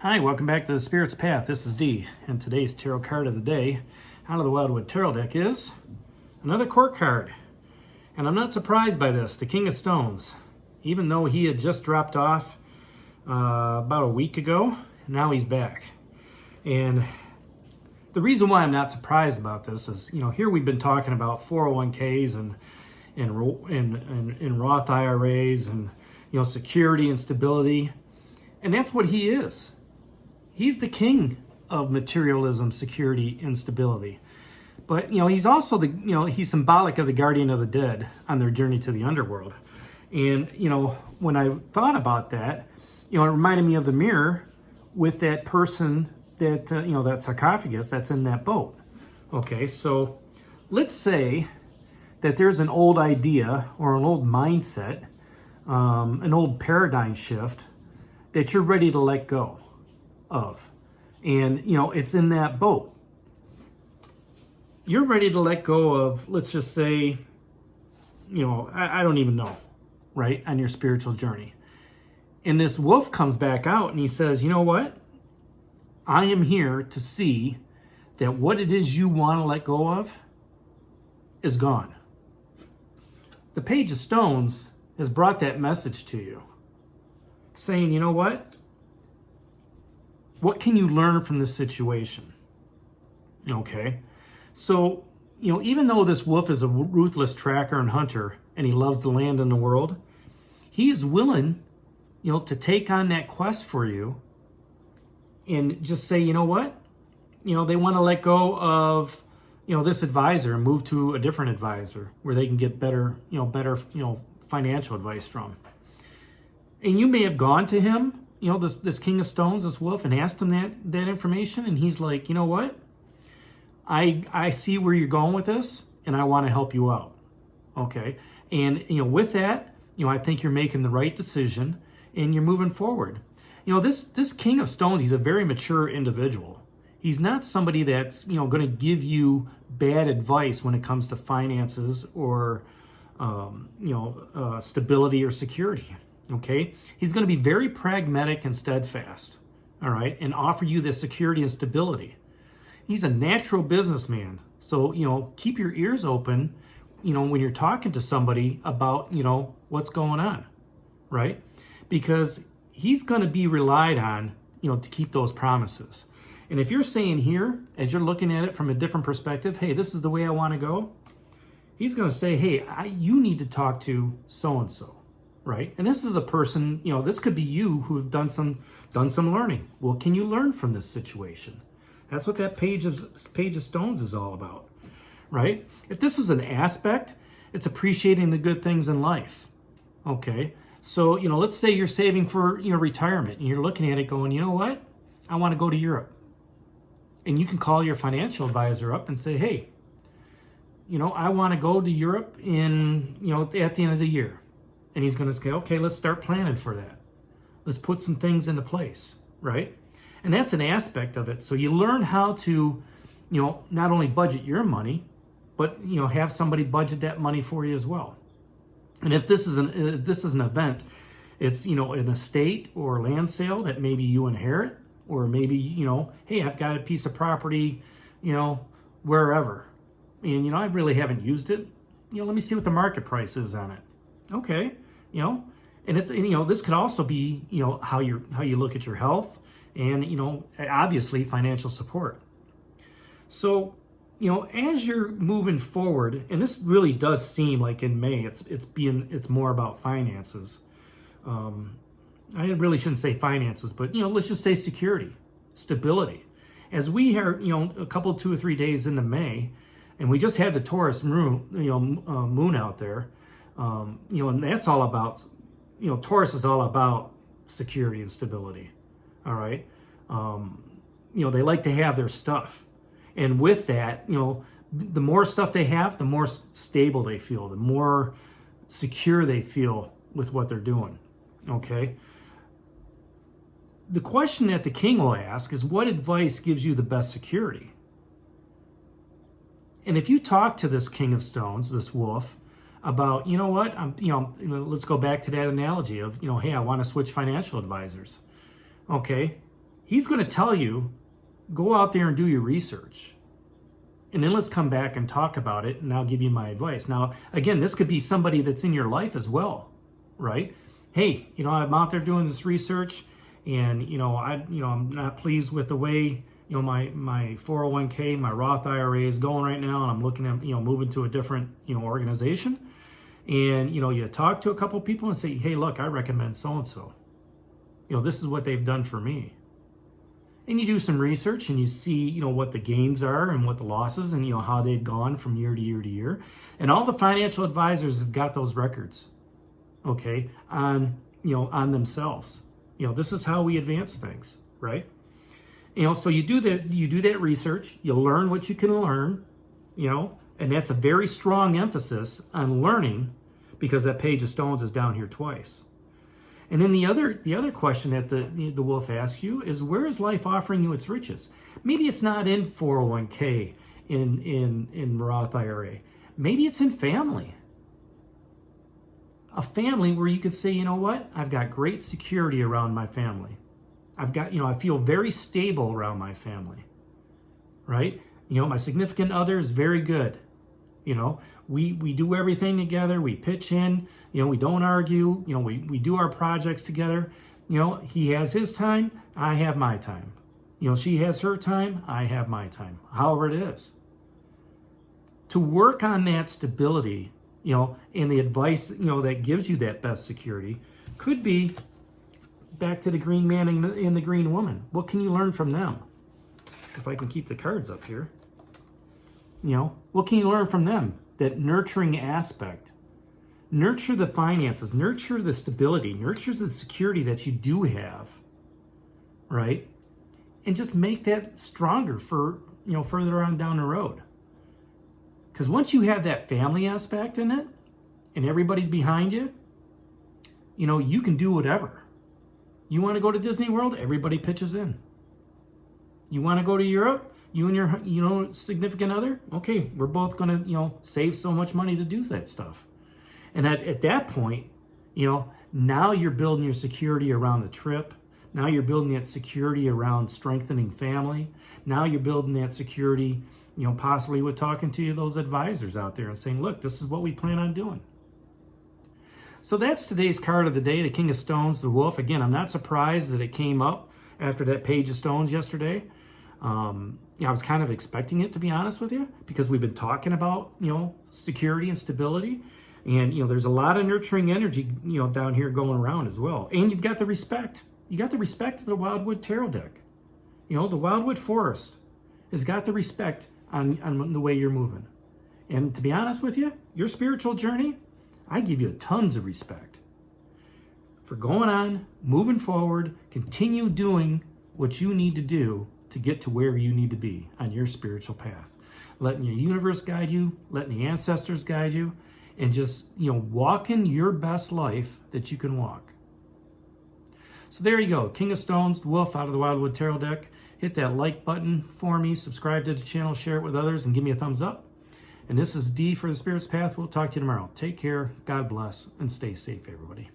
Hi, welcome back to the Spirit's Path. This is Dee, and today's tarot card of the day out of the Wildwood Tarot deck is another court card. And I'm not surprised by this, the King of Stones. Even though he had just dropped off about a week ago, now he's back. And the reason why I'm not surprised about this is, here we've been talking about 401ks and Roth IRAs and, security and stability. And that's what he is. He's the king of materialism, security, and stability. But, he's also he's symbolic of the guardian of the dead on their journey to the underworld. And, when I thought about that, it reminded me of the mirror with that person that, that sarcophagus that's in that boat. Okay, so let's say that there's an old idea or an old mindset, an old paradigm shift that you're ready to let go of. And, it's in that boat. You're ready to let go of, let's just say, I don't even know, right, on your spiritual journey. And this wolf comes back out and he says, you know what? I am here to see that what it is you want to let go of is gone. The Page of Stones has brought that message to you, saying, you know what? What can you learn from this situation? Okay. So, even though this wolf is a ruthless tracker and hunter, and he loves the land and the world, he is willing, to take on that quest for you and just say, you know what? They want to let go of, this advisor and move to a different advisor where they can get better financial advice from. And you may have gone to him, this King of Stones, this wolf, and asked him that information, and he's like, you know what? I see where you're going with this, and I want to help you out. Okay? And, with that, I think you're making the right decision, and you're moving forward. This King of Stones, he's a very mature individual. He's not somebody that's, going to give you bad advice when it comes to finances or, stability or security. Okay? He's going to be very pragmatic and steadfast, all right, and offer you the security and stability. He's a natural businessman. So, keep your ears open, when you're talking to somebody about, what's going on, right? Because he's going to be relied on, to keep those promises. And if you're saying here, as you're looking at it from a different perspective, hey, this is the way I want to go, he's going to say, hey, you need to talk to so-and-so. Right? And this is a person, this could be you who have done some learning. Well, can you learn from this situation? That's what that Page of Stones is all about, right? If this is an aspect, it's appreciating the good things in life. Okay? So, let's say you're saving for, retirement, and you're looking at it going, you know what? I want to go to Europe. And you can call your financial advisor up and say, hey, I want to go to Europe at the end of the year. And he's going to say, okay, let's start planning for that. Let's put some things into place, right? And that's an aspect of it. So you learn how to, not only budget your money, but, have somebody budget that money for you as well. And if this is an event, it's, an estate or land sale that maybe you inherit, or maybe, hey, I've got a piece of property, wherever. And, I really haven't used it. Let me see what the market price is on it. Okay. And this could also be, how you look at your health and, obviously financial support. So, as you're moving forward, and this really does seem like in May, it's more about finances. I really shouldn't say finances, but, let's just say security, stability. As we are, a couple, 2 or 3 days into May, and we just had the Taurus moon out there. And that's all about, Taurus is all about security and stability. All right. They like to have their stuff. And with that, the more stuff they have, the more stable they feel, the more secure they feel with what they're doing. Okay. The question that the king will ask is, what advice gives you the best security? And if you talk to this King of Stones, this wolf, about, you know what, let's go back to that analogy of, hey, I want to switch financial advisors. Okay, He's going to tell you, go out there and do your research. And then let's come back and talk about it, and I'll give you my advice. Now, again, this could be somebody that's in your life as well, right? Hey, I'm out there doing this research, and I'm not pleased with the way my 401k, my Roth IRA is going right now, and I'm looking at moving to a different organization. And you talk to a couple people and say, hey, look, I recommend so and so. This is what they've done for me. And you do some research and you see, what the gains are and what the losses and, how they've gone from year to year to year. And all the financial advisors have got those records, okay, on themselves. This is how we advance things, right? So you do that research, you learn what you can learn, and that's a very strong emphasis on learning, because that page of stones is down here twice. And then the other question that the wolf asks you is, where is life offering you its riches? Maybe it's not in 401k, in Roth IRA. Maybe it's in family. A family where you could say, you know what? I've got great security around my family. I feel very stable around my family, right? My significant other is very good. We do everything together. We pitch in, we don't argue. We do our projects together. He has his time, I have my time. She has her time, I have my time, however it is. To work on that stability, and the advice, that gives you that best security could be back to the green man and the green woman. What can you learn from them? If I can keep the cards up here. What can you learn from them? That nurturing aspect. Nurture the finances, nurture the stability, nurture the security that you do have, right? And just make that stronger for, further on down the road. Because once you have that family aspect in it, and everybody's behind you, you can do whatever. You want to go to Disney World? Everybody pitches in. You want to go to Europe? You and your, significant other? Okay, we're both going to, save so much money to do that stuff. And at that point, now you're building your security around the trip. Now you're building that security around strengthening family. Now you're building that security, possibly with talking to those advisors out there and saying, look, this is what we plan on doing. So that's today's card of the day, the King of Stones, the Wolf. Again, I'm not surprised that it came up after that Page of Stones yesterday. I was kind of expecting it, to be honest with you, because we've been talking about, security and stability. And, there's a lot of nurturing energy, down here going around as well. And you've got the respect. You got the respect of the Wildwood Tarot deck. The Wildwood Forest has got the respect on the way you're moving. And to be honest with you, your spiritual journey, I give you tons of respect for going on, moving forward, continue doing what you need to do to get to where you need to be on your spiritual path. Letting your universe guide you, letting the ancestors guide you, and just, walking your best life that you can walk. So there you go. King of Stones, the Wolf out of the Wildwood Tarot deck. Hit that like button for me, subscribe to the channel, share it with others, and give me a thumbs up. And this is D for the Spirit's Path. We'll talk to you tomorrow. Take care, God bless, and stay safe, everybody.